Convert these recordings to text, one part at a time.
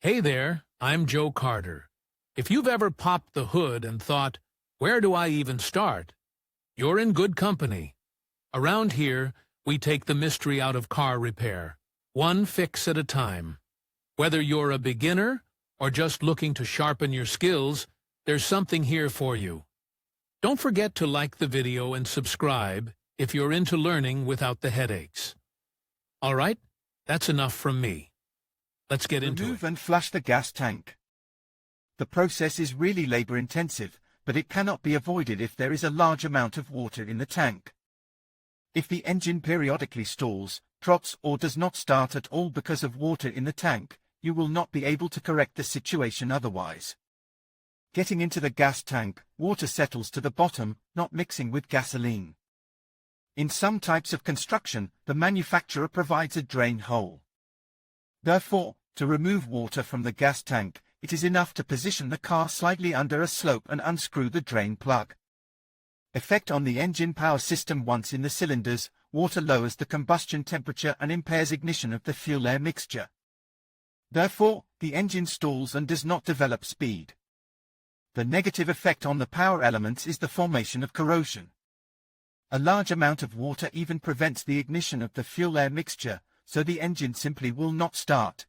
Hey there, I'm Joe Carter. If you've ever popped the hood and thought, where do I even start? You're in good company. Around here, we take the mystery out of car repair, one fix at a time. Whether you're a beginner or just looking to sharpen your skills, there's something here for you. Don't forget to like the video and subscribe if you're into learning without the headaches. All right, that's enough from me. Let's get into it. Remove and flush the gas tank. The process is really labor-intensive, but it cannot be avoided if there is a large amount of water in the tank. If the engine periodically stalls, trots, or does not start at all because of water in the tank, you will not be able to correct the situation otherwise. Getting into the gas tank, water settles to the bottom, not mixing with gasoline. In some types of construction, the manufacturer provides a drain hole. Therefore, to remove water from the gas tank, it is enough to position the car slightly under a slope and unscrew the drain plug. Effect on the engine power system. Once in the cylinders, water lowers the combustion temperature and impairs ignition of the fuel-air mixture. Therefore, the engine stalls and does not develop speed. The negative effect on the power elements is the formation of corrosion. A large amount of water even prevents the ignition of the fuel-air mixture, so the engine simply will not start.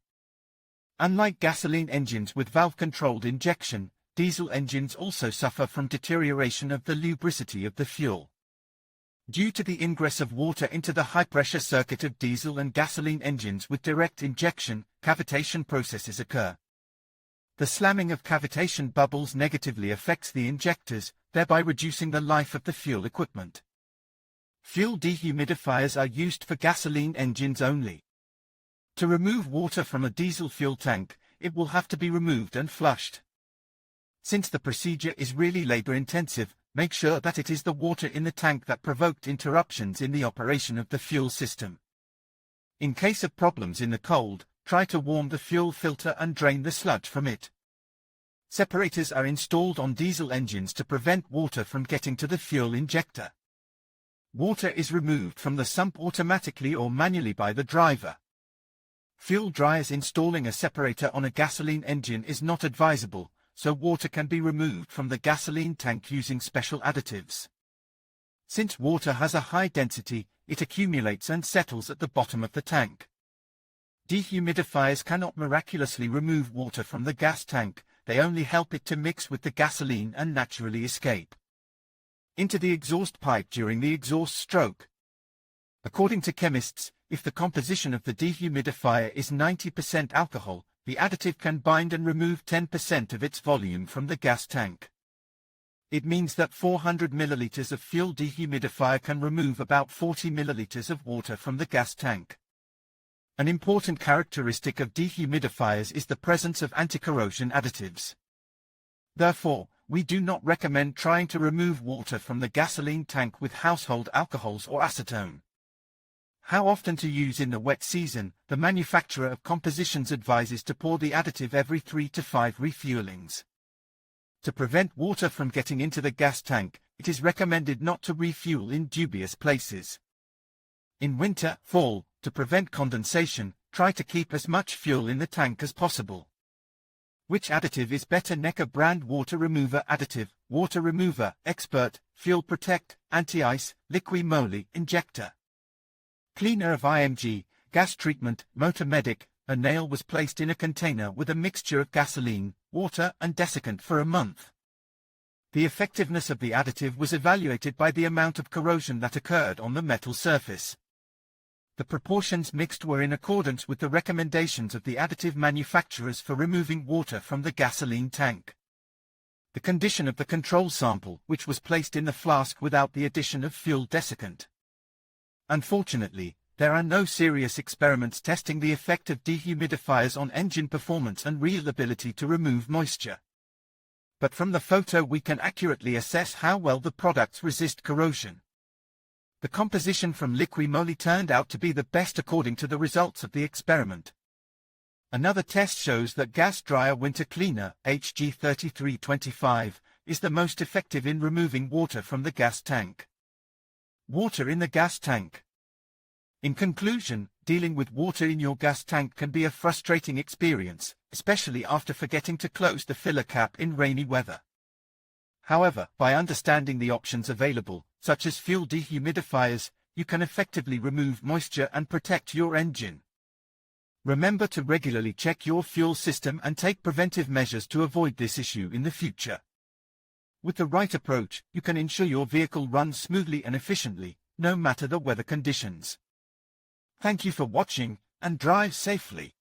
Unlike gasoline engines with valve-controlled injection, diesel engines also suffer from deterioration of the lubricity of the fuel. Due to the ingress of water into the high-pressure circuit of diesel and gasoline engines with direct injection, cavitation processes occur. The slamming of cavitation bubbles negatively affects the injectors, thereby reducing the life of the fuel equipment. Fuel dehumidifiers are used for gasoline engines only. To remove water from a diesel fuel tank, it will have to be removed and flushed. Since the procedure is really labor-intensive, make sure that it is the water in the tank that provoked interruptions in the operation of the fuel system. In case of problems in the cold, try to warm the fuel filter and drain the sludge from it. Separators are installed on diesel engines to prevent water from getting to the fuel injector. Water is removed from the sump automatically or manually by the driver. Fuel dryers. Installing a separator on a gasoline engine is not advisable, so water can be removed from the gasoline tank using special additives. Since water has a high density, it accumulates and settles at the bottom of the tank. Dehumidifiers cannot miraculously remove water from the gas tank, they only help it to mix with the gasoline and naturally escape into the exhaust pipe during the exhaust stroke. According to chemists, if the composition of the dehumidifier is 90% alcohol, the additive can bind and remove 10% of its volume from the gas tank. It means that 400 milliliters of fuel dehumidifier can remove about 40 milliliters of water from the gas tank. An important characteristic of dehumidifiers is the presence of anti-corrosion additives. Therefore, we do not recommend trying to remove water from the gasoline tank with household alcohols or acetone. How often to use in the wet season? The manufacturer of compositions advises to pour the additive every 3 to 5 refuelings. To prevent water from getting into the gas tank, it is recommended not to refuel in dubious places. In winter, fall, to prevent condensation, try to keep as much fuel in the tank as possible. Which additive is better? Necker brand water remover additive, water remover, expert, fuel protect, anti-ice, liqui moly, injector. Cleaner of IMG, gas treatment, motor medic. A nail was placed in a container with a mixture of gasoline, water and desiccant for a month. The effectiveness of the additive was evaluated by the amount of corrosion that occurred on the metal surface. The proportions mixed were in accordance with the recommendations of the additive manufacturers for removing water from the gasoline tank. The condition of the control sample, which was placed in the flask without the addition of fuel desiccant. Unfortunately, there are no serious experiments testing the effect of dehumidifiers on engine performance and real ability to remove moisture. But from the photo we can accurately assess how well the products resist corrosion. The composition from liqui moly turned out to be the best according to the results of the experiment. Another test shows that gas dryer winter cleaner, HG3325, is the most effective in removing water from the gas tank. Water in the gas tank. In conclusion, dealing with water in your gas tank can be a frustrating experience, especially after forgetting to close the filler cap in rainy weather. However, by understanding the options available, such as fuel dehumidifiers, you can effectively remove moisture and protect your engine. Remember to regularly check your fuel system and take preventive measures to avoid this issue in the future. With the right approach, you can ensure your vehicle runs smoothly and efficiently, no matter the weather conditions. Thank you for watching, and drive safely.